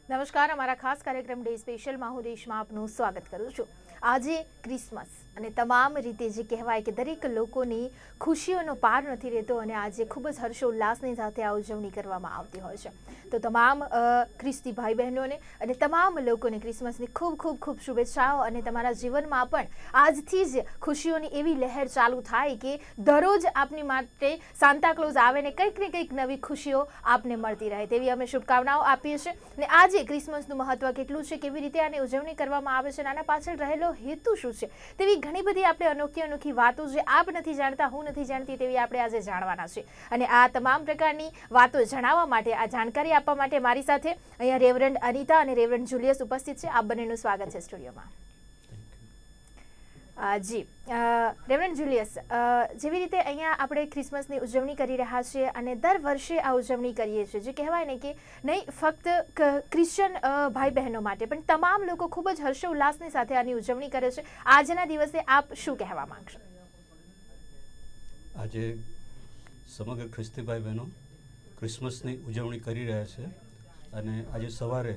નમસ્કાર, અમારા ખાસ કાર્યક્રમ ડે સ્પેશિયલમાં હું દેશમાં આપનું સ્વાગત કરું છું। આજે ક્રિસમસ અને તમામ રીતે જે કહેવાય કે દરેક લોકોની ખુશીઓનો પાર નથી રહેતો અને આજે ખૂબ જ હર્ષોલ્લાસની સાથે આ ઉજવણી કરવામાં આવતી હોય છે। તો તમામ ખ્રિસ્તી ભાઈ બહેનોને અને તમામ લોકોને ક્રિસમસની ખૂબ ખૂબ ખૂબ શુભેચ્છાઓ અને તમારા જીવનમાં પણ આજથી જ ખુશીઓની એવી લહેર ચાલુ થાય કે દરરોજ આપની માટે સાન્તા ક્લોઝ આવે ને કંઈક નવી ખુશીઓ આપને મળતી રહે તેવી અમે શુભકામનાઓ આપીએ છીએ। ને આજે ક્રિસમસનું મહત્વ કેટલું છે, કેવી રીતે આની ઉજવણી કરવામાં આવે છે, આના પાછળ રહેલો હેતુ શું છે, તેવી ઘણી બધી આપણે અનોખી વાતો જે આપ નથી જાણતા, હું નથી જાણતી, તેવી આપણે આજે જાણવાના છે। અને આ તમામ પ્રકારની વાતો જણાવવા માટે, આ જાણકારી આપવા માટે મારી સાથે અહીંયા રેવરન્ડ અનિતા અને રેવરન્ડ જુલિયસ ઉપસ્થિત છે। આપ બંનેનું સ્વાગત છે સ્ટુડિયોમાં। જી રેવરન્ડ જુલિયસ, જેવી રીતે અહીંયા આપણે ક્રિસમસની ઉજવણી કરી રહ્યા છીએ અને દર વર્ષે આ ઉજવણી કરીએ છીએ, જે કહેવાય ને કે નહીં ફક્ત ક્રિશ્ચન ભાઈ બહેનો માટે પણ તમામ લોકો ખૂબ જ હર્ષોલ્લાસની સાથે આની ઉજવણી કરે છે। આજના દિવસે આપ શું કહેવા માંગશો? આજે સમગ્ર ખ્રિસ્તી ભાઈ બહેનો ક્રિસમસની ઉજવણી કરી રહ્યા છે અને આજે સવારે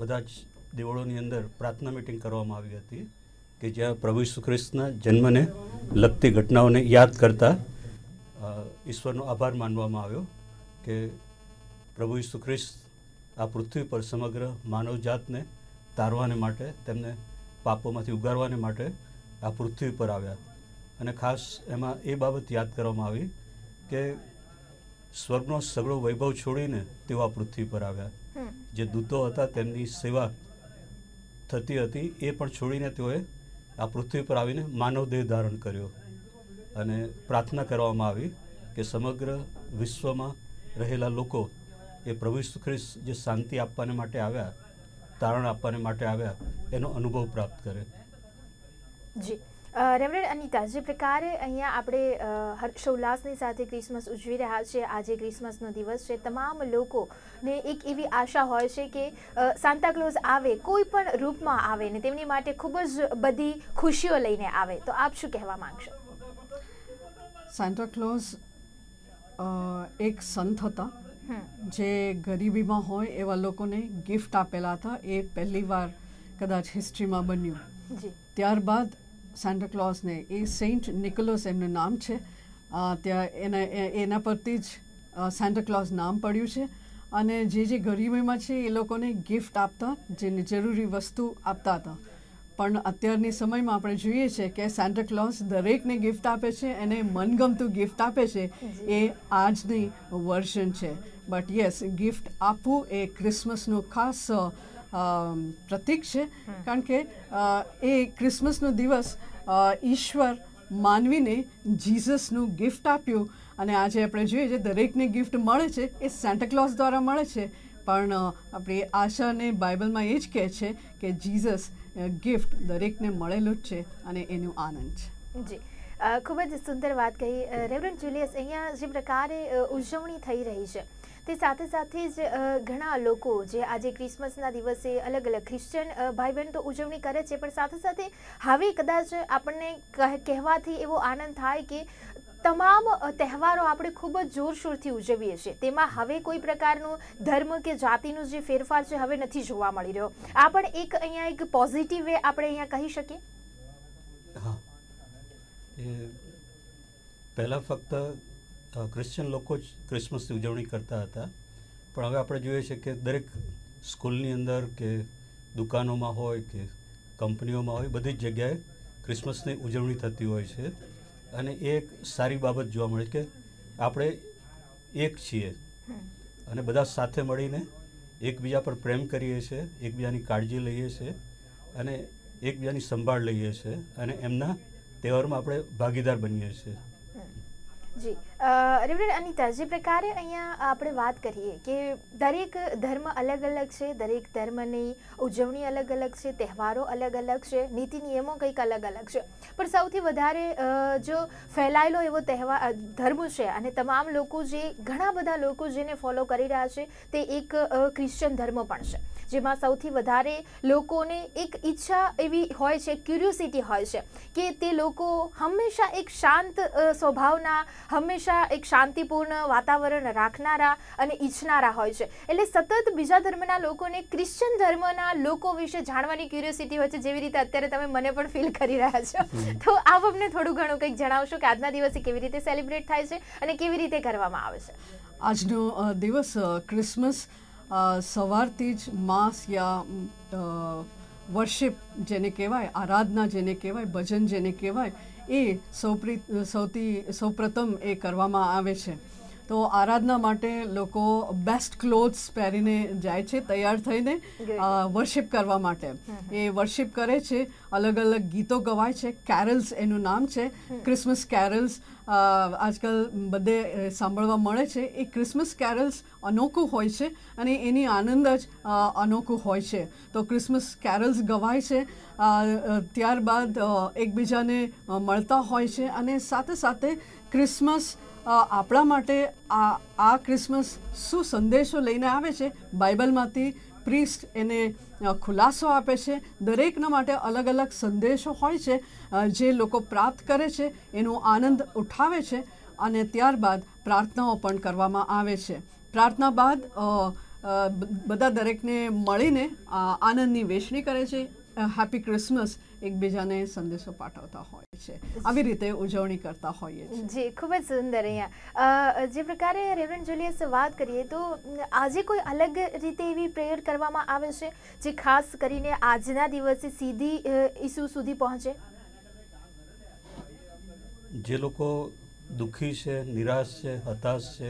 બધા જ દેવળોની અંદર પ્રાર્થના મીટિંગ કરવામાં આવી હતી કે જ્યાં પ્રભુ ઈસુ ખ્રિસ્તના જન્મને લગતી ઘટનાઓને યાદ કરતા ઈશ્વરનો આભાર માનવામાં આવ્યો કે પ્રભુ ઈસુ ખ્રિસ્ત આ પૃથ્વી પર સમગ્ર માનવજાતને તારવાને માટે, તેમને પાપોમાંથી ઉગારવાને માટે આ પૃથ્વી પર આવ્યા। અને ખાસ એમાં એ બાબત યાદ કરવામાં આવી કે સ્વર્ગનો સગળો વૈભવ છોડીને તેઓ આ પૃથ્વી પર આવ્યા। જે દૂતો હતા તેમની સેવા થતી હતી એ પણ છોડીને તેઓએ આ પૃથ્વી પર આવીને માનવ દેહ ધારણ કર્યો અને પ્રાર્થના કરવામાં આવી કે સમગ્ર વિશ્વમાં રહેલા લોકો એ પ્રભુ ઈસુ ખ્રિસ્ત જે શાંતિ આપવાને માટે આવ્યા, તારણ આપવાને માટે આવ્યા, એનો અનુભવ પ્રાપ્ત કરે। જી રેવરન્ડ અનિતા, જે પ્રકારે અહીંયા આપણે હર્ષોલ્લાસની સાથે ક્રિસમસ ઉજવી રહ્યા છીએ, આજે ક્રિસમસનો દિવસ છે, તમામ લોકોને એક એવી આશા હોય છે કે સાન્તા ક્લોઝ આવે, કોઈ પણ રૂપમાં આવે ને તેમની માટે ખૂબ જ બધી ખુશીઓ લઈને આવે, તો આપ શું કહેવા માંગશો? સાન્ટા ક્લોઝ એક સંત હતા જે ગરીબીમાં હોય એવા લોકોને ગિફ્ટ આપેલા હતા। એ પહેલી વાર કદાચ હિસ્ટ્રીમાં બન્યું। ત્યારબાદ સાન્ટા ક્લોઝને, એ સેન્ટ નિકોલસ એમનું નામ છે, ત્યાં એના પરથી જ સાન્ટા ક્લોઝ નામ પડ્યું છે। અને જે ગરીબીમાં છે એ લોકોને ગિફ્ટ આપતા, જેને જરૂરી વસ્તુ આપતા હતા। પણ અત્યારની સમયમાં આપણે જોઈએ છે કે સાન્ટા ક્લોઝ દરેકને ગિફ્ટ આપે છે અને મનગમતું ગિફ્ટ આપે છે, એ આજની વર્ઝન છે। બટ યસ, ગિફ્ટ આપવું એ ક્રિસમસનું ખાસ પ્રતીક છે, કારણ કે એ ક્રિસમસનો દિવસ ઈશ્વર માનવીને જીસસનું ગિફ્ટ આપ્યું અને આજે આપણે જોઈએ છે દરેકને ગિફ્ટ મળે છે એ સાન્ટા ક્લોઝ દ્વારા મળે છે। પણ આપણી આશાને બાઇબલમાં એ જ કહે છે કે જીસસ ગિફ્ટ દરેકને મળેલું જ છે અને એનું આનંદ છે। જી ખૂબ જ સુંદર વાત કહી રેવરન્ડ જુલિયસ। અહીંયા જે પ્રકારે ઉજવણી થઈ રહી છે તે સાથે સાથે જ ઘણા લોકો જે આજે ક્રિસમસના દિવસે અલગ અલગ ક્રિશ્ચન ભાઈ બહેન તો ઉજવણી કરે છે, પણ સાથે સાથે હવે કદાચ આપણને કહેવાથી એવો આનંદ થાય કે તમામ તહેવારો આપણે ખૂબ જ જોરશોરથી ઉજવીએ છીએ, તેમાં હવે કોઈ પ્રકારનું ધર્મ કે જાતિનું જે ફેરફાર છે હવે નથી જોવા મળી રહ્યો। આ પણ એક અહીંયા એક પોઝિટિવ વે આપણે અહીંયા કહી શકીએ। હા, એ પહેલાં ફક્ત ક્રિશ્ચિયન લોકો જ ક્રિસમસની ઉજવણી કરતા હતા, પણ હવે આપણે જોઈએ છીએ કે દરેક સ્કૂલની અંદર કે દુકાનોમાં હોય કે કંપનીઓમાં હોય, બધી જ જગ્યાએ ક્રિસમસની ઉજવણી થતી હોય છે। અને એ એક સારી બાબત જોવા મળે કે આપણે એક છીએ અને બધા સાથે મળીને એકબીજા પર પ્રેમ કરીએ છીએ, એકબીજાની કાળજી લઈએ છીએ અને એકબીજાની સંભાળ લઈએ છીએ અને એમના તહેવારમાં આપણે ભાગીદાર બનીએ છીએ। જી રેવરન્ડ અનિતા, જે પ્રકારે અહીંયા આપણે વાત કરીએ કે દરેક ધર્મ અલગ અલગ છે, દરેક ધર્મની ઉજવણી અલગ અલગ છે, તહેવારો અલગ અલગ છે, નીતિ નિયમો કંઈક અલગ અલગ છે, પણ સૌથી વધારે જો ફેલાયેલો એવો ધર્મ છે અને તમામ લોકો જે ઘણા બધા લોકો જેને ફોલો કરી રહ્યા છે તે એક ક્રિશ્ચન ધર્મ પણ છે, જેમાં સૌથી વધારે લોકોને એક ઈચ્છા એવી હોય છે, ક્યુરિયોસિટી હોય છે કે તે લોકો હંમેશા એક શાંત સ્વભાવના હંમેશા એક શાંતિપૂર્ણ વાતાવરણ રાખનારા અને ઈચ્છનારા હોય છે. એટલે સતત બીજા ધર્મના લોકોને ક્રિશ્ચિયન ધર્મના લોકો વિશે જાણવાની ક્યુરિયોસિટી હોય છે, જેવી રીતે અત્યારે તમે મને પણ ફીલ કરી રહ્યા છો. તો આપ અમને થોડું ઘણું કંઈક જણાવશો કે આજના દિવસે કેવી રીતે સેલિબ્રેટ થાય છે અને કેવી રીતે કરવામાં આવે છે? આજનો દિવસ ક્રિસમસ સવારથી જ માસ યા વર્શિપ જેને કહેવાય, આરાધના જેને કહેવાય, ભજન જેને કહેવાય, એ સૌપ્રથમ એ કરવામાં આવે છે. તો આરાધના માટે લોકો બેસ્ટ ક્લોથ્સ પહેરીને જાય છે, તૈયાર થઈને વર્શિપ કરવા માટે. એ વર્શિપ કરે છે, અલગ અલગ ગીતો ગવાય છે, કેરલ્સ એનું નામ છે, ક્રિસમસ કેરલ્સ આજકાલ બધે સાંભળવા મળે છે. એ ક્રિસમસ કેરલ્સ અનોખું હોય છે અને એની આનંદ જ અનોખું હોય છે. તો ક્રિસમસ કેરલ્સ ગવાય છે, ત્યારબાદ એકબીજાને મળતા હોય છે અને સાથે સાથે ક્રિસમસ આપણા માટે આ ક્રિસમસ શું સંદેશો લઈને આવે છે, બાઇબલમાંથી પ્રીસ્ટ એને ખુલાસો આપે છે. દરેકના માટે અલગ અલગ સંદેશો હોય છે જે લોકો પ્રાપ્ત કરે છે, એનો આનંદ ઉઠાવે છે અને ત્યારબાદ પ્રાર્થનાઓ પણ કરવામાં આવે છે. પ્રાર્થના બાદ બધા દરેકને મળીને આનંદની વહેંચણી કરે છે, હેપી ક્રિસમસ એકબીજાને સંદેશો પાઠવતા હોય છે. આવી રીતે ઉજવણી કરતા હોઈએ છીએ. જી, ખૂબ જ સુંદર. અહીંયા જે પ્રકારે રેવરન્ડ જુલિયસ વાત કરીએ તો આજે કોઈ અલગ રીતે એવી પ્રેયર કરવામાં આવે છે જે ખાસ કરીને આજના દિવસે સીધી ઈસુ સુધી પહોંચે? જે લોકો દુઃખી છે, નિરાશ છે, હતાશ છે,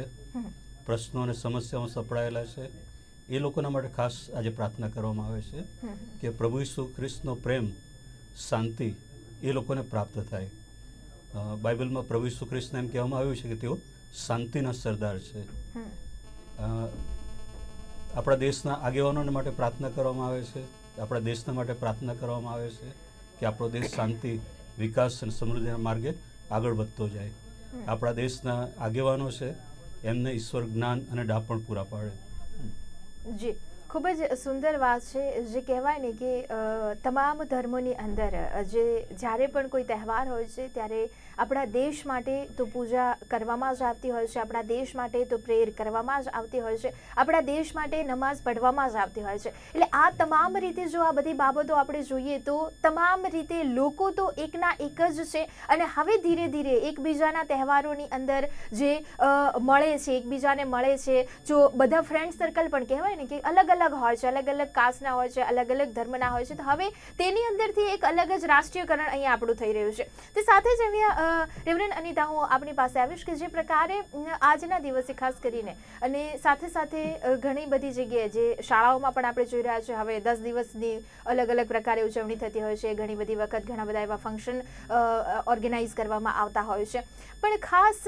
પ્રશ્નો અને સમસ્યાઓ સપડાયેલા છે, એ લોકોના માટે ખાસ આજે પ્રાર્થના કરવામાં આવે છે કે પ્રભુ ઈસુ ખ્રિસ્તનો પ્રેમ, શાંતિ એ લોકોને પ્રાપ્ત થાય. બાઇબલમાં પ્રભુ ઈસુ ખ્રિસ્તને એમ કહેવામાં આવ્યું છે કે તેઓ શાંતિના સરદાર છે. આપણા દેશના આગેવાનોને માટે પ્રાર્થના કરવામાં આવે છે, આપણા દેશના માટે પ્રાર્થના કરવામાં આવે છે કે આપણો દેશ શાંતિ, વિકાસ અને સમૃદ્ધિના માર્ગે આગળ વધતો જાય. આપણા દેશના આગેવાનો છે એમને ઈશ્વર જ્ઞાન અને ડાપણ પૂરા પાડે. જી, ખૂબ જ સુંદર વાત છે. જે કહેવાય ને કે તમામ ધર્મોની અંદર જ્યારે પણ કોઈ તહેવાર હોય છે ત્યારે આપણા દેશ માટે તો પૂજા કરવામાં જ આવતી હોય છે, આપણા દેશ માટે તો પ્રેયર કરવામાં જ આવતી હોય છે, આપણા દેશ માટે નમાઝ પઢવામાં જ આવતી હોય છે. એટલે આ તમામ રીતે જો આ બધી બાબતો આપણે જોઈએ તો તમામ રીતે લોકો તો એકના એક જ છે અને હવે ધીરે ધીરે એકબીજાના તહેવારોની અંદર જે મળે છે, એકબીજાને મળે છે. જો બધા ફ્રેન્ડ સર્કલ પણ કહેવાય ને કે અલગ અલગ હોય છે, અલગ અલગ કાસ્ટના હોય છે, અલગ અલગ ધર્મના હોય છે, તો હવે તેની અંદરથી એક અલગ જ રાષ્ટ્રીયકરણ અહીંયા આપણું થઈ રહ્યું છે. તે સાથે જ અહીંયા રેવરન્ડ અનિતા, હું આપની પાસે આવીશ કે જે પ્રકારે આજના દિવસે ખાસ કરીને અને સાથે સાથે ઘણી બધી જગ્યાએ જે શાળાઓમાં પણ આપણે જોઈ રહ્યા છીએ હવે 10 દિવસની અલગ અલગ પ્રકારે ઉજવણી થતી હોય છે. ઘણી બધી વખત ઘણા બધા એવા ફંક્શન ઓર્ગેનાઇઝ કરવામાં આવતા હોય છે. પણ ખાસ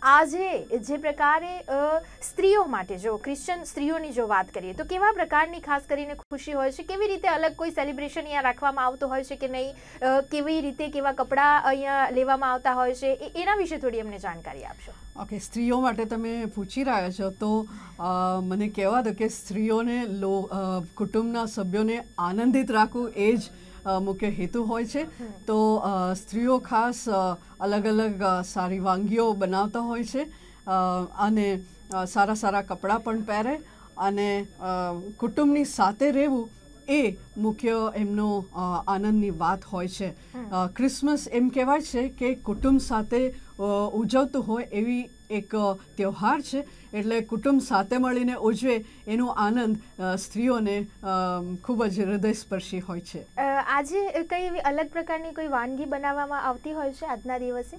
આજે જે પ્રકારે સ્ત્રીઓ માટે, જો ક્રિશ્ચિયન સ્ત્રીઓની જો વાત કરીએ તો કેવા પ્રકારની ખાસ કરીને ખુશી હોય છે? કેવી રીતે અલગ કોઈ સેલિબ્રેશન અહીંયા રાખવામાં આવતું હોય છે કે નહીં? કેવી રીતે કેવા કપડાં અહીંયા લેવામાં આવતા હોય છે? એના વિશે થોડી અમને જાણકારી આપશો. ઓકે, સ્ત્રીઓ માટે તમે પૂછી રહ્યા છો તો મને કહેવા દો કે સ્ત્રીઓને કુટુંબના સભ્યોને આનંદિત રાખવું એ જ મુખ્ય હેતુ હોય છે. તો સ્ત્રીઓ ખાસ અલગ અલગ સારી વાનગીઓ બનાવતા હોય છે અને સારા સારા કપડાં પણ પહેરે અને કુટુંબની સાથે રહેવું એ મુખ્ય એમનો આનંદની વાત હોય છે. ક્રિસમસ એમ કહેવાય છે કે કુટુંબ સાથે ઉજવતું હોય એવી એક તહેવાર છે. એટલે કુટુંબ સાથે મળીને ઉજવે એનો આનંદ સ્ત્રીઓને ખૂબ જ હૃદયસ્પર્શી હોય છે. આજે કઈ એવી અલગ પ્રકારની કોઈ વાનગી બનાવવામાં આવતી હોય છે આજના દિવસે?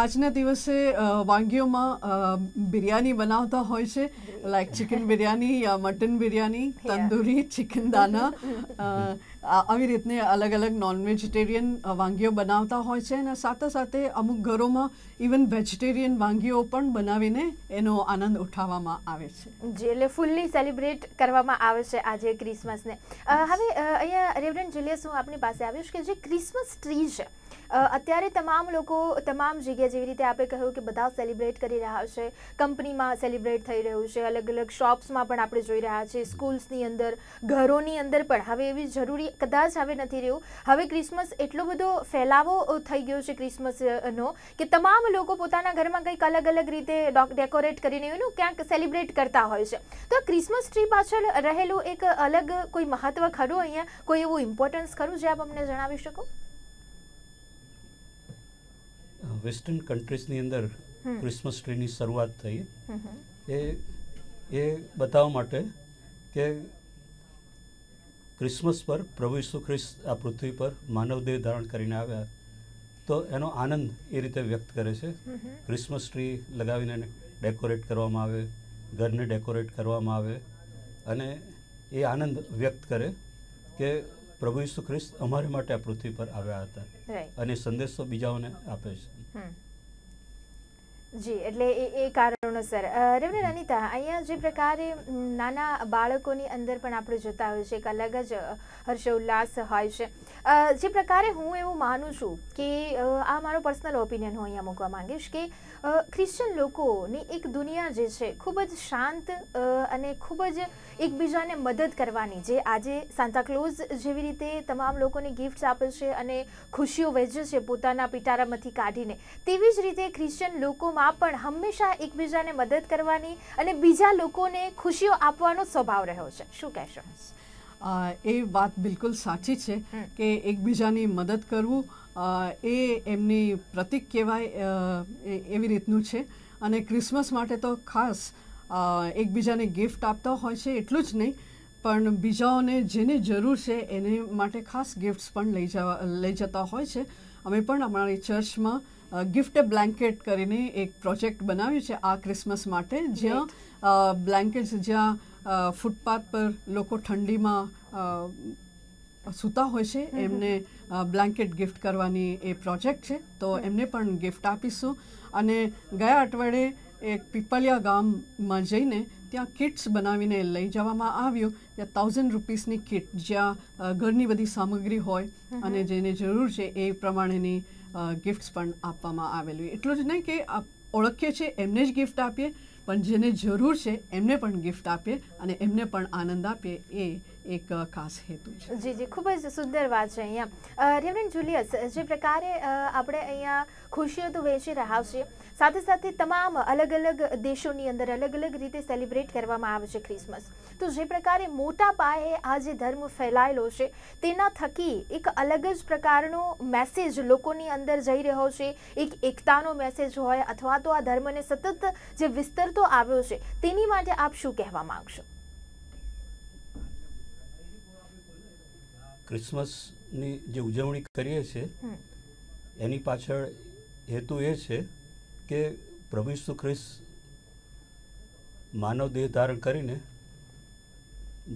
આજના દિવસે વાનગીઓમાં બિરયાની બનાવતા હોય છે, લાઈક ચિકન બિરયાની યા મટન બિરયાની, તંદૂરી, ચિકન દાના, આવી રીતની અલગ અલગ નોન વેજીટેરિયન વાનગીઓ બનાવતા હોય છે. અને સાથે સાથે અમુક ઘરોમાં ઇવન વેજીટેરિયન વાનગીઓ પણ બનાવીને એનો આનંદ ઉઠાવવામાં આવે છે. જે એટલે ફૂલ્લી સેલિબ્રેટ કરવામાં આવે છે આજે ક્રિસમસને. હવે અહીંયા રેવરન્ડ જુલિયસ, હું આપની પાસે આવીશ કે જે ક્રિસમસ ટ્રી છે અત્યારે તમામ લોકો તમામ જગ્યાએ જેવી રીતે આપણે કહ્યું કે બધા સેલિબ્રેટ કરી રહ્યા છે, કંપનીમાં સેલિબ્રેટ થઈ રહ્યું છે, અલગ અલગ શોપ્સમાં પણ આપણે જોઈ રહ્યા છીએ, સ્કૂલ્સની અંદર, ઘરોની અંદર પણ હવે એવી જરૂરી કદાચ હવે નથી રહ્યું. હવે ક્રિસમસ એટલો બધો ફેલાવો થઈ ગયો છે ક્રિસમસનો કે તમામ લોકો પોતાના ઘરમાં કંઈક અલગ અલગ રીતે ડેકોરેટ કરીને એનું ક્યાંક સેલિબ્રેટ કરતા હોય છે. તો આ ક્રિસમસ ટ્રી પાછળ રહેલું એક અલગ કોઈ મહત્વ ખરું, અહીંયા કોઈ એવું ઇમ્પોર્ટન્સ ખરું જે આપ અમને જણાવી શકો? વેસ્ટર્ન કન્ટ્રીઝની અંદર ક્રિસમસ ટ્રીની શરૂઆત થઈ એ બતાવવા માટે કે ક્રિસમસ પર પ્રભુ ઈસુ ખ્રિસ્ત આ પૃથ્વી પર માનવદેહ ધારણ કરીને આવ્યા, તો એનો આનંદ એ રીતે વ્યક્ત કરે છે. ક્રિસમસ ટ્રી લગાવીને એને ડેકોરેટ કરવામાં આવે, ઘરને ડેકોરેટ કરવામાં આવે અને એ આનંદ વ્યક્ત કરે કે પ્રભુ ઈસુ ખ્રિસ્ત અમારે માટે આ પૃથ્વી પર આવ્યા હતા અને સંદેશો બીજાઓને આપે છે. જી, એટલે એ કારણોસર. રેવરેન્ડ અનિતા, અહીંયા જે પ્રકારે નાના બાળકોની અંદર પણ આપણે જોતા હોય છે એક અલગ જ હર્ષોલ્લાસ હોય છે. જે પ્રકારે હું એવું માનું છું કે આ મારો પર્સનલ ઓપિનિયન હું અહીંયા મૂકવા માંગીશ કે ક્રિશ્ચન લોકોની એક દુનિયા જે છે ખૂબ જ શાંત અને ખૂબ જ એકબીજાને મદદ કરવાની, જે આજે સાન્તાક્લોઝ જેવી રીતે તમામ લોકોને ગિફ્ટ્સ આપે છે અને ખુશીઓ વહેંચે છે પોતાના પિટારામાંથી કાઢીને, તેવી જ રીતે ક્રિશ્ચન લોકોમાં પણ હંમેશા એકબીજાને મદદ કરવાની અને બીજા લોકોને ખુશીઓ આપવાનો સ્વભાવ રહ્યો છે. શું કહેશો? એ વાત બિલકુલ સાચી છે કે એકબીજાની મદદ કરવું એ એમની પ્રતીક કહેવાય એવી રીતનું છે. અને ક્રિસમસ માટે તો ખાસ એકબીજાને ગિફ્ટ આપતા હોય છે, એટલું જ નહીં પણ બીજાઓને જેને જરૂર છે એને માટે ખાસ ગિફ્ટ્સ પણ લઈ જતા હોય છે. અમે પણ અમારી ચર્ચમાં ગિફ્ટ એ બ્લેન્કેટ કરીને એક પ્રોજેક્ટ બનાવ્યું છે આ ક્રિસમસ માટે, જ્યાં બ્લેન્કેટ્સ, જ્યાં ફૂટપાથ પર લોકો ઠંડીમાં સૂતા હોય છે એમને બ્લેન્કેટ ગિફ્ટ કરવાની એ પ્રોજેક્ટ છે. તો એમને પણ ગિફ્ટ આપીશું. અને ગયા અઠવાડિયે એક પીપલિયા ગામમાં જઈને ત્યાં કિટ્સ બનાવીને લઈ જવામાં આવ્યું, ત્યાં 1000 રૂપીસની કિટ, જ્યાં ઘરની બધી સામગ્રી હોય અને જેને જરૂર છે એ પ્રમાણેની ગિફ્ટ્સ પણ આપવામાં આવેલું. એટલું જ નહીં કે ઓળખીએ છીએ એમને જ ગિફ્ટ આપીએ, પણ જેને જરૂર છે એમને પણ ગિફ્ટ આપીએ અને એમને પણ આનંદ આપીએ, એ એક ખાસ હેતુ છે. જી જી, ખૂબ જ સુંદર વાત છે. અહીંયા રેવરેન્ડ જુલિયસ, જે પ્રકારે આપણે અહીંયા ખુશીઓ તો વહેંચી રહ્યા છીએ, સાથે સાથે તમામ અલગ અલગ દેશોની અંદર અલગ અલગ રીતે સેલિબ્રેટ કરવામાં આવે છે ક્રિસમસ, તો જે પ્રકારે મોટા પાયે આ જે ધર્મ ફેલાયેલો છે તેના થકી એક અલગ જ પ્રકારનો મેસેજ લોકોની અંદર જઈ રહ્યો છે, એક એકતાનો મેસેજ હોય અથવા તો આ ધર્મને સતત જે વિસ્તરતો આવ્યો છે તેની માટે આપ શું કહેવા માંગશો? ક્રિસમસની જે ઉજવણી કરીએ છીએ એની પાછળ હેતુ એ છે કે પ્રભુ ઈસુ ખ્રિસ્ત માનવ દેહ ધારણ કરીને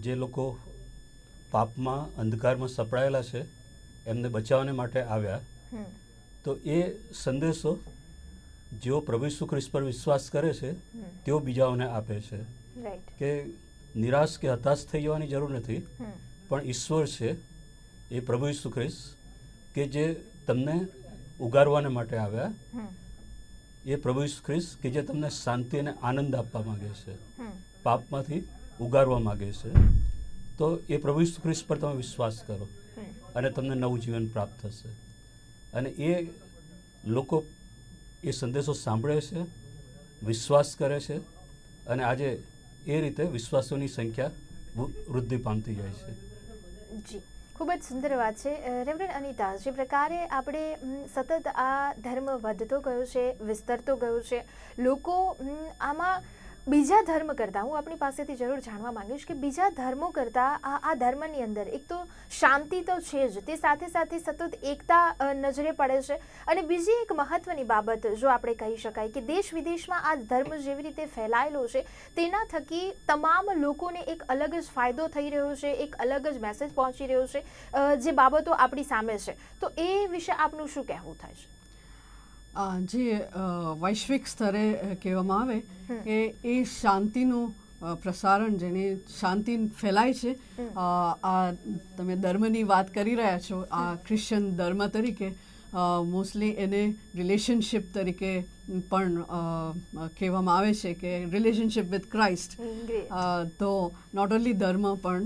જે લોકો પાપમાં, અંધકારમાં સપડાયેલા છે એમને બચાવવાને માટે આવ્યા. તો એ સંદેશો જેઓ પ્રભુ ઈસુ ખ્રિસ્ત પર વિશ્વાસ કરે છે તેઓ બીજાઓને આપે છે કે નિરાશ કે હતાશ થઈ જવાની જરૂર નથી, પણ ઈશ્વર છે એ પ્રભુ ઈસુ ખ્રિસ્ત કે જે તમને ઉગારવાને માટે આવ્યા, એ પ્રભુ ઈસુ ખ્રિસ્ત કે જે તમને શાંતિ અને આનંદ આપવા માંગે છે, પાપમાંથી ઉગારવા માંગે છે. તો એ પ્રભુ ઈસુ ખ્રિસ્ત પર તમે વિશ્વાસ કરો અને તમને નવું જીવન પ્રાપ્ત થશે. અને એ લોકો એ સંદેશો સાંભળે છે, વિશ્વાસ કરે છે અને આજે એ રીતે વિશ્વાસોની સંખ્યા વૃદ્ધિ પામતી જાય છે. જી, ખૂબ જ સુંદર વાત છે. રેવરેન્ડ અનિતા, જે પ્રકારે આપણે સતત આ ધર્મ વધતો ગયો છે, વિસ્તરતો ગયો છે, લોકો આમાં બીજા ધર્મ કરતાં, હું આપણી પાસેથી જરૂર જાણવા માંગીશ કે બીજા ધર્મો કરતાં આ ધર્મની અંદર એક તો શાંતિ તો છે જ, તે સાથે સાથે સતત એકતા નજરે પડે છે. અને બીજી એક મહત્વની બાબત જો આપણે કહી શકાય કે દેશ વિદેશમાં આ ધર્મ જેવી રીતે ફેલાયેલો છે તેના થકી તમામ લોકોને એક અલગ જ ફાયદો થઈ રહ્યો છે, એક અલગ જ મેસેજ પહોંચી રહ્યો છે, જે બાબતો આપણી સામે છે. તો એ વિશે આપનું શું કહેવું થાય છે? જે વૈશ્વિક સ્તરે કહેવામાં આવે કે એ શાંતિનું પ્રસારણ, જેને શાંતિ ફેલાય છે, આ તમે ધર્મની વાત કરી રહ્યા છો, આ ક્રિશ્ચન ધર્મ તરીકે, મોસ્ટલી એને રિલેશનશિપ તરીકે પણ કહેવામાં આવે છે કે રિલેશનશિપ વિથ ક્રાઇસ્ટ. તો નોટ ઓનલી ધર્મ પણ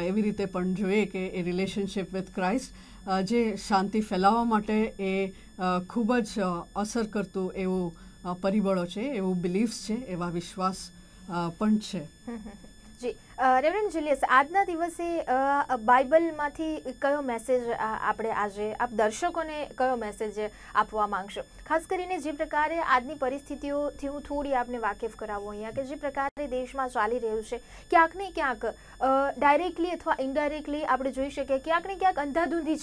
એવી રીતે પણ જોઈએ કે એ રિલેશનશિપ વિથ ક્રાઇસ્ટ જે શાંતિ ફેલાવવા માટે એ ખૂબ જ અસર કરતું એવું પરિબળો છે, એવું બિલીફ્સ છે, એવા વિશ્વાસ પણ છે. જી રેવરેન્ડ જુલિયસ, આજના દિવસે બાઇબલમાંથી કયો મેસેજ આપણે આજે આપ દર્શકોને કયો મેસેજ આપવા માંગશો? ખાસ કરીને જે પ્રકારે આજની પરિસ્થિતિઓથી હું થોડી આપને વાકેફ કરાવું અહીંયા, કે જે પ્રકારે દેશમાં ચાલી રહ્યું છે, ક્યાંક ને ક્યાંક ડાયરેક્ટલી અથવા ઇનડાયરેક્ટલી આપણે જોઈ શકીએ ક્યાંક ને ક્યાંક અંધાધૂંધી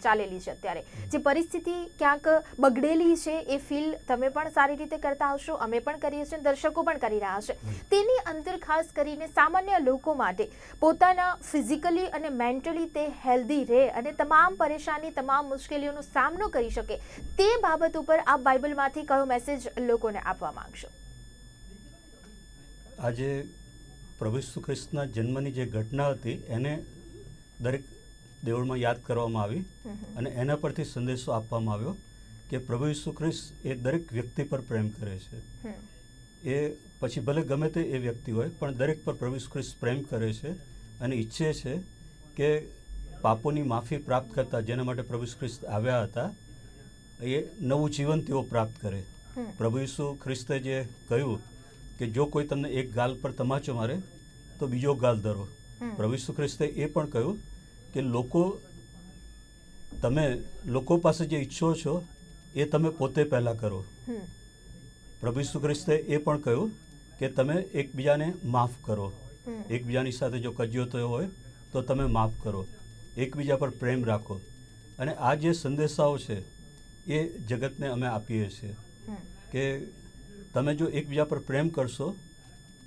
ચાલેલી છે. અત્યારે જે પરિસ્થિતિ ક્યાંક બગડેલી છે એ ફીલ તમે પણ સારી રીતે કરતા હશો, અમે પણ કરીએ છીએ, દર્શકો પણ કરી રહ્યા છે. તેની અંદર ખાસ કરીને સામાન્ય લોકો માટે પોતાના ફિઝિકલી અને મેન્ટલી તે હેલ્ધી રહે અને તમામ પરેશાની, તમામ મુશ્કેલીઓનો સામનો કરી શકે, તે બાબત ઉપર આપ બાઇબલમાંથી કયો મેસેજ લોકોને આપવા માંગશો? આજે પ્રભુ ઈસુ ખ્રિસ્તના જન્મની જે ઘટના હતી એને દરેક દેવળમાં યાદ કરવામાં આવી અને એના પરથી સંદેશો આપવામાં આવ્યો કે પ્રભુ ઈસુ ખ્રિસ્ત એ દરેક વ્યક્તિ પર પ્રેમ કરે છે. એ પછી ભલે ગમે તે એ વ્યક્તિ હોય, પણ દરેક પર પ્રભુ ઈસુ ખ્રિસ્ત પ્રેમ કરે છે અને ઈચ્છે છે કે પાપોની માફી પ્રાપ્ત કરતા, જેના માટે પ્રભુ ઈસુ ખ્રિસ્ત આવ્યા હતા, એ નવું જીવન તેઓ પ્રાપ્ત કરે. પ્રભુ ઈસુ ખ્રિસ્તે જે કહ્યું કે જો કોઈ તમને એક ગાલ પર તમાચો મારે તો બીજો ગાલ ધરો. પ્રભુ ઈસુ ખ્રિસ્તે એ પણ કહ્યું કે તમે લોકો પાસે જે ઈચ્છો છો એ તમે પોતે પહેલાં કરો. પ્રભુ ઈસુ ખ્રિસ્તે એ પણ કહ્યું કે તમે એકબીજાને માફ કરો. એકબીજાની સાથે જો કજિયો થયો હોય તો તમે માફ કરો, એકબીજા પર પ્રેમ રાખો. અને આ જે સંદેશાઓ છે એ જગતને અમે આપીએ છીએ કે તમે જો એકબીજા પર પ્રેમ કરશો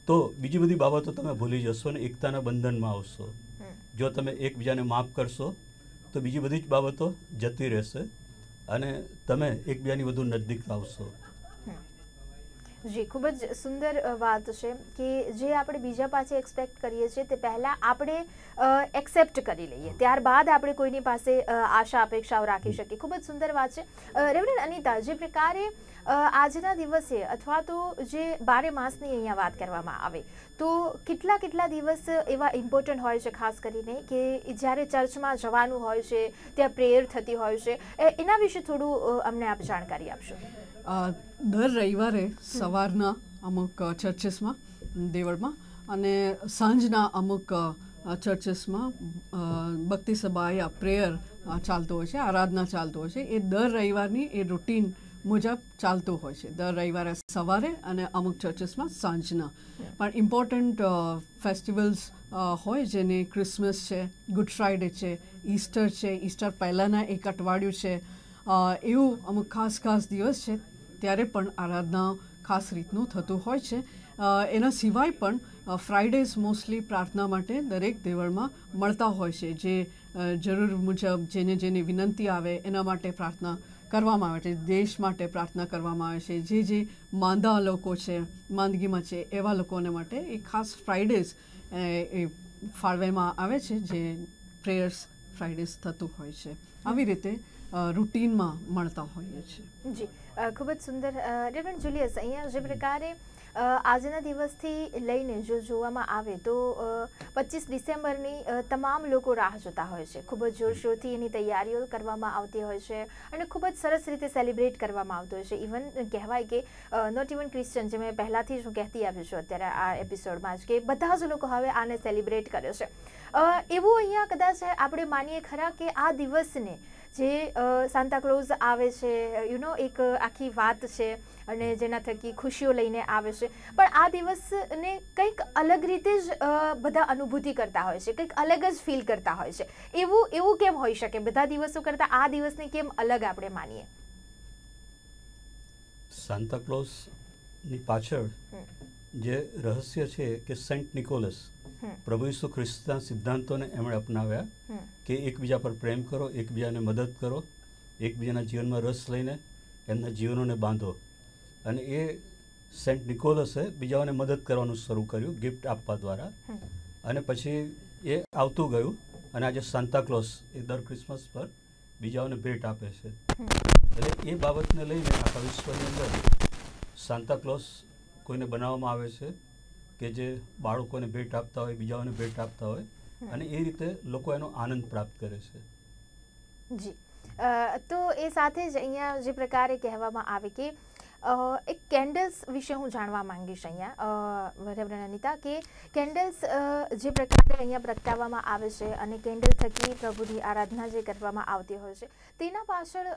તો બીજી બધી બાબતો તમે ભૂલી જશો અને એકતાના બંધનમાં આવશો. જો તમે એકબીજાને માફ કરશો તો બીજી બધી જ બાબતો જતી રહેશે અને તમે એકબીજાની વધુ નજદીક આવશો. જી, ખૂબ જ સુંદર વાત છે કે જે આપણે બીજા પાસે એક્સપેક્ટ કરીએ છીએ તે પહેલાં આપણે એક્સેપ્ટ કરી લઈએ, ત્યારબાદ આપણે કોઈની પાસે આશા અપેક્ષાઓ રાખી શકીએ. ખૂબ જ સુંદર વાત છે. રેવરેન્ડ અનિતા, જે પ્રકારે આજના દિવસે અથવા તો જે 12 માસની અહીંયા વાત કરવામાં આવે તો કેટલા દિવસ એવા ઇમ્પોર્ટન્ટ હોય છે, ખાસ કરીને કે જ્યારે ચર્ચમાં જવાનું હોય છે, ત્યાં પ્રેયર થતી હોય છે, એના વિશે થોડું અમને આપ જાણકારી આપશો? દર રવિવારે સવારના અમુક ચર્ચીસમાં, દેવળમાં, અને સાંજના અમુક ચર્ચીસમાં ભક્તિ સભા યા પ્રેયર ચાલતો હોય છે, આરાધના ચાલતો હોય છે. એ દર રવિવારની એ રૂટીન મુજબ ચાલતું હોય છે, દર રવિવારે સવારે અને અમુક ચર્ચીસમાં સાંજના. પણ ઇમ્પોર્ટન્ટ ફેસ્ટિવલ્સ હોય, જેને ક્રિસમસ છે, ગુડ ફ્રાઈડે છે, ઈસ્ટર છે, ઈસ્ટર પહેલાંના એક અઠવાડિયું છે, એવું અમુક ખાસ દિવસ છે, ત્યારે પણ આરાધના ખાસ રીતનું થતું હોય છે. એના સિવાય પણ ફ્રાઇડેઝ મોસ્ટલી પ્રાર્થના માટે દરેક દેવળમાં મળતા હોય છે, જે જરૂર મુજબ જેને વિનંતી આવે એના માટે પ્રાર્થના કરવામાં આવે છે, દેશ માટે પ્રાર્થના કરવામાં આવે છે, જે માંદા લોકો છે, માંદગીમાં છે, એવા લોકોને માટે એ ખાસ ફ્રાઇડેઝ એ ફાળવવામાં આવે છે, જે પ્રેયર્સ ફ્રાઇડેઝ થતું હોય છે. આવી રીતે રૂટીનમાં મળતા હોઈએ છીએ. જી, ખૂબ જ સુંદર. રેવરેન્ડ જુલિયસ, અહીંયા જે પ્રકારે આજના દિવસથી લઈને જો જોવામાં આવે તો 25 ડિસેમ્બરની તમામ લોકો રાહ જોતા હોય છે. ખૂબ જ જોરશોરથી એની તૈયારીઓ કરવામાં આવતી હોય છે અને ખૂબ જ સરસ રીતે સેલિબ્રેટ કરવામાં આવતો હોય છે. ઇવન કહેવાય કે નોટ ઇવન ક્રિશ્ચન, જે મેં પહેલાંથી જ હું કહેતી આવી છું અત્યારે આ એપિસોડમાં જ, કે બધા જ લોકો હવે આને સેલિબ્રેટ કરે છે. એવું અહીંયા કદાચ આપણે માનીએ ખરા કે આ દિવસને જે સાન્તા ક્લોઝ આવે છે, એક આખી વાત છે અને જેના થકી ખુશીઓ લઈને આવે છે, પણ આ દિવસને કંઈક અલગ રીતે જ બધા અનુભૂતિ કરતા હોય છે, કંઈક અલગ જ ફીલ કરતા હોય છે. એવું કેમ હોઈ શકે? બધા દિવસો કરતાં આ દિવસને કેમ અલગ આપણે માનીએ? સાન્તા ક્લોઝની પાછળ જે રહસ્ય છે કે સેન્ટ નિકોલસ, પ્રભુ ઈસુ ખ્રિસ્તના સિદ્ધાંતોને એમણે અપનાવ્યા કે એકબીજા પર પ્રેમ કરો, એકબીજાને મદદ કરો, એકબીજાના જીવનમાં રસ લઈને એમના જીવનોને બાંધો. અને એ સેન્ટ નિકોલસે બીજાઓને મદદ કરવાનું શરૂ કર્યું ગિફ્ટ આપવા દ્વારા, અને પછી એ આવતું ગયું અને આજે સાન્તા ક્લોઝ એ દર ક્રિસમસ પર બીજાઓને ભેટ આપે છે. એટલે એ બાબતને લઈને આખા વિશ્વની અંદર સાન્તા ક્લોઝ કોઈને બનાવવામાં આવે છે કે જે બાળકોને ભેટ આપતા હોય, બીજાઓને ભેટ આપતા હોય, અને એ રીતે લોકો એનો આનંદ પ્રાપ્ત કરે છે. જી, તો એ સાથે જ અહીંયા જે પ્રકારે કહેવામાં આવે કે એક કેન્ડલ્સ વિશે હું જાણવા માંગીશ અહીંયા રેવરેન્ડ અનિતા, કે કેન્ડલ્સ જે પ્રકારે અહીંયા પ્રગટાવવામાં આવે છે અને કેન્ડલ થકી પ્રભુની આરાધના જે કરવામાં આવતી હોય છે, તેના પાછળ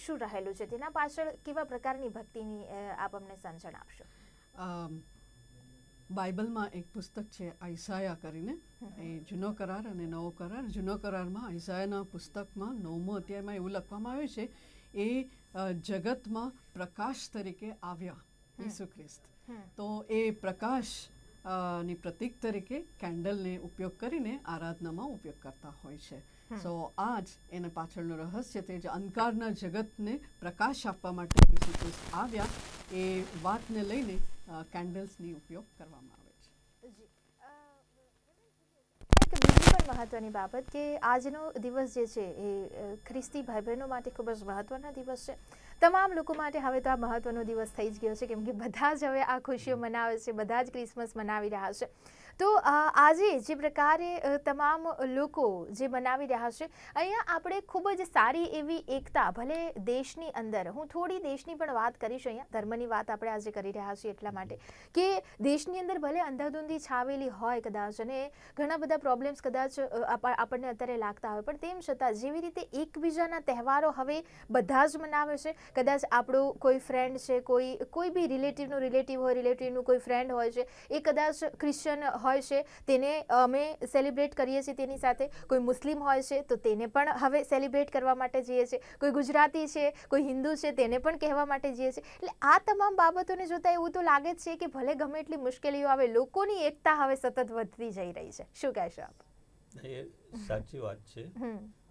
શું રહેલું છે? તેના પાછળ કેવા પ્રકારની ભક્તિની આપ અમને સમજણ આપશો? બાઇબલમાં એક પુસ્તક છે આઈસાયા કરીને, એ જૂનો કરાર અને નવો કરાર. જૂનો કરારમાં આઈસાયાના પુસ્તકમાં 9મો અધ્યાયમાં એવું લખવામાં આવ્યું છે, એ જગતમાં પ્રકાશ તરીકે આવ્યા ઈસુ ખ્રિસ્ત. તો એ પ્રકાશ ની પ્રતીક તરીકે કેન્ડલને ઉપયોગ કરીને આરાધનામાં ઉપયોગ કરતા હોય છે. સો આ જ એના પાછળનું રહસ્ય છે, જે અંધકારના જગતને પ્રકાશ આપવા માટે ઈસુ ખ્રિસ્ત આવ્યા, એ વાતને લઈને કેન્ડલ્સની ઉપયોગ કરવામાં આવે છે. બીજી પણ મહત્વની બાબત કે આજનો દિવસ જે છે એ ખ્રિસ્તી ભાઈ બહેનો માટે ખૂબ જ મહત્વનો દિવસ છે. તમામ લોકો માટે હવે તો આ મહત્વનો દિવસ થઈ જ ગયો છે, કેમ કે બધા જ હવે આ ખુશીઓ મનાવે છે, બધા જ ક્રિસમસ મનાવી રહ્યા છે. તો આજે જે પ્રકારે તમામ લોકો જે મનાવી રહ્યા છે, અહીંયા આપણે ખૂબ જ સારી એવી એકતા, ભલે દેશની અંદર, હું થોડી દેશની પણ વાત કરીશ, અહીંયા ધર્મની વાત આપણે આજે કરી રહ્યા છીએ એટલા માટે કે દેશની અંદર ભલે અંધાધૂંધી છાવેલી હોય કદાચ, અને ઘણા બધા પ્રોબ્લેમ્સ કદાચ આપણને અત્યારે લાગતા હોય, પણ તેમ છતાં જેવી રીતે એકબીજાના તહેવારો હવે બધા જ મનાવે છે, કદાચ આપણો કોઈ ફ્રેન્ડ છે, કોઈ બી રિલેટિવનું રિલેટિવ હોય, રિલેટિવનું કોઈ ફ્રેન્ડ હોય છે, એ કદાચ ક્રિશ્ચિયન હોય છે, તેને અમે સેલિબ્રેટ કરીએ છીએ તેની સાથે, કોઈ મુસ્લિમ હોય છે તો તેને પણ હવે સેલિબ્રેટ કરવા માટે જઈએ છીએ, કોઈ ગુજરાતી છે, કોઈ હિન્દુ છે, તેને પણ કહેવા માટે જઈએ છીએ. એટલે આ તમામ બાબતોને જોતા એવું તો લાગે જ છે કે ભલે ગમે એટલી મુશ્કેલીઓ આવે, લોકોની એકતા હવે સતત વધતી જઈ રહી છે. શું કહેશો આપ? એ સાચી વાત છે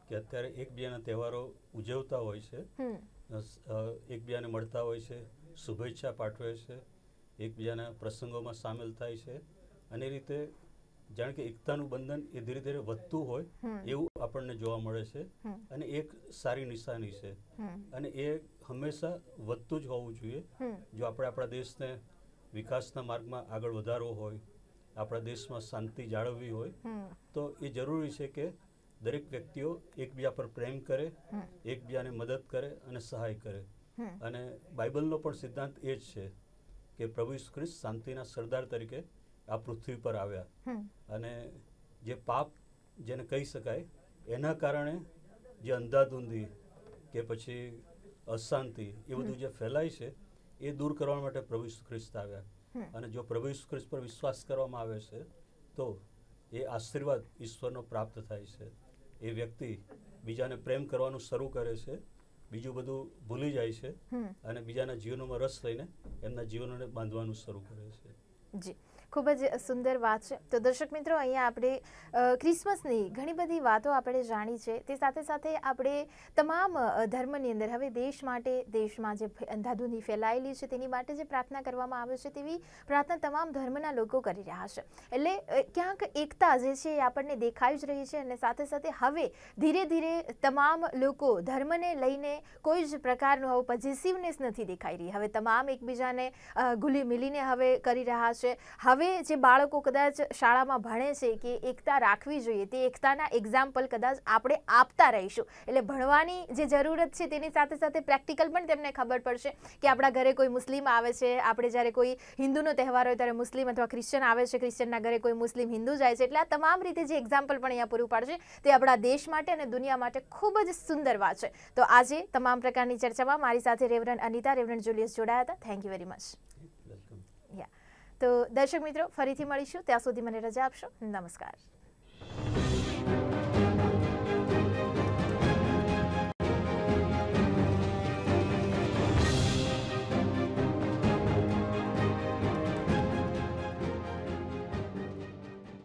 કે અત્યારે એકબીજાના તહેવારો ઉજવતા હોય છે, એકબીજાને મળતા હોય છે, શુભેચ્છા પાઠવે છે, એકબીજાના પ્રસંગોમાં સામેલ થાય છે, અને એ રીતે જાણે કે એકતાનું બંધન એ ધીરે ધીરે વધતું હોય એવું આપણને જોવા મળે છે, અને એક સારી નિશાની છે, અને એ હંમેશા વધતું જ હોવું જોઈએ. જો આપણે આપણા દેશને વિકાસના માર્ગમાં આગળ વધારવો હોય, આપણા દેશમાં શાંતિ જાળવવી હોય, તો એ જરૂરી છે કે દરેક વ્યક્તિઓ એકબીજા પર પ્રેમ કરે, એકબીજાને મદદ કરે અને સહાય કરે. અને બાઇબલનો પણ સિદ્ધાંત એ જ છે કે પ્રભુ ઈસુ ખ્રિસ્ત શાંતિના સરદાર તરીકે આ પૃથ્વી પર આવ્યા, અને જે પાપ જેને કહી શકાય એના કારણે જે અંધાધૂંધી કે પછી અશાંતિ એ બધું જે ફેલાય છે એ દૂર કરવા માટે પ્રભુ ઈસુ ખ્રિસ્ત આવ્યા. અને જો પ્રભુ ઈસુ ખ્રિસ્ત પર વિશ્વાસ કરવામાં આવે છે તો એ આશીર્વાદ ઈશ્વરનો પ્રાપ્ત થાય છે. એ વ્યક્તિ બીજાને પ્રેમ કરવાનું શરૂ કરે છે, બીજું બધું ભૂલી જાય છે, અને બીજાના જીવનોમાં રસ લઈને એમના જીવનોને બાંધવાનું શરૂ કરે છે. જી, ખૂબ જ સુંદર વાત છે. તો દર્શક મિત્રો, અહીંયા આપણે ક્રિસમસની ઘણી બધી વાતો આપણે જાણી છે, તે સાથે સાથે આપણે તમામ ધર્મની અંદર હવે દેશ માટે, દેશમાં જે અંધાધૂંધી ફેલાયેલી છે તેની માટે જે પ્રાર્થના કરવામાં આવે છે, તેવી પ્રાર્થના તમામ ધર્મના લોકો કરી રહ્યા છે. એટલે ક્યાંક એકતા જે છે એ આપણને દેખાઈ જ રહી છે, અને સાથે સાથે હવે ધીરે ધીરે તમામ લોકો ધર્મને લઈને કોઈ જ પ્રકારનું હવે પોઝિટિવનેસ નથી દેખાઈ રહી. હવે તમામ એકબીજાને ઘુલી મિલીને હવે કરી રહ્યા છે. હવે જે બાળકો કદાચ શાળામાં ભણે છે કે એકતા રાખવી જોઈએ, તે એકતાના એક્ઝામ્પલ કદાચ આપણે આપતા રહીશું. એટલે ભણવાની જે જરૂરત છે તેની સાથે સાથે પ્રેક્ટિકલ પણ તેમને ખબર પડશે કે આપણા ઘરે કોઈ મુસ્લિમ આવે છે, આપણે જ્યારે કોઈ હિન્દુનો તહેવાર હોય ત્યારે મુસ્લિમ અથવા ક્રિશ્ચિયન આવે છે, ક્રિશ્ચિયનના ઘરે કોઈ મુસ્લિમ હિન્દુ જાય છે. એટલે આ તમામ રીતે જે એક્ઝામ્પલ પણ અહીંયા પૂરું પાડશે તે આપણા દેશ માટે અને દુનિયા માટે ખૂબ જ સુંદર વાત છે. તો આજે તમામ પ્રકારની ચર્ચામાં મારી સાથે રેવરેન્ડ અનિતા, રેવરેન્ડ જુલિયસ જોડાયા હતા. Thank you very much. તો દર્શક મિત્રો, ફરીથી મળીશું, ત્યાં સુધી મને રજા આપશો. નમસ્કાર.